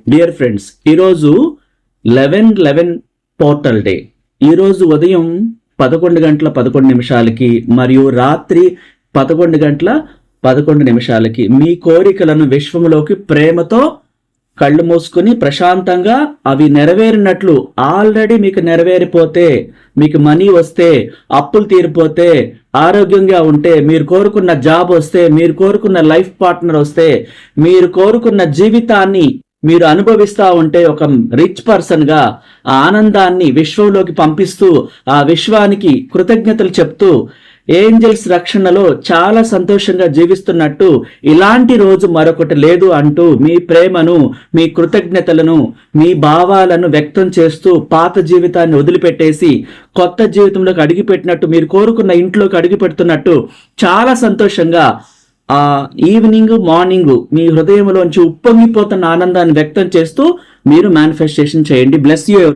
Dear friends, ఈరోజు 11/11 portal day. ఈరోజు ఉదయం 11:11 మరియు రాత్రి 11:11 మీ కోరికలను విశ్వంలోకి ప్రేమతో కళ్ళు మూసుకుని ప్రశాంతంగా అవి నెరవేరినట్లు, ఆల్రెడీ మీకు నెరవేరిపోతే, మీకు మనీ వస్తే, అప్పులు తీరిపోతే, ఆరోగ్యంగా ఉంటే, మీరు కోరుకున్న జాబ్ వస్తే, మీరు కోరుకున్న లైఫ్ పార్ట్నర్ వస్తే, మీరు కోరుకున్న జీవితాన్ని మీరు అనుభవిస్తూ ఉంటే, ఒక రిచ్ పర్సన్గా ఆ ఆనందాన్ని విశ్వంలోకి పంపిస్తూ ఆ విశ్వానికి కృతజ్ఞతలు చెప్తూ ఏంజల్స్ రక్షణలో చాలా సంతోషంగా జీవిస్తున్నట్టు, ఇలాంటి రోజు మరొకటి లేదు అంటూ మీ ప్రేమను, మీ కృతజ్ఞతలను, మీ భావాలను వ్యక్తం చేస్తూ పాత జీవితాన్ని వదిలిపెట్టేసి కొత్త జీవితంలోకి అడుగుపెట్టినట్టు, మీరు కోరుకున్న ఇంట్లోకి అడుగుపెడుతున్నట్టు చాలా సంతోషంగా ఆ ఈవినింగ్ మార్నింగ్ మీ హృదయంలోంచి ఉప్పొంగిపోతున్న ఆనందాన్ని వ్యక్తం చేస్తూ మీరు మేనిఫెస్టేషన్ చేయండి. Bless you.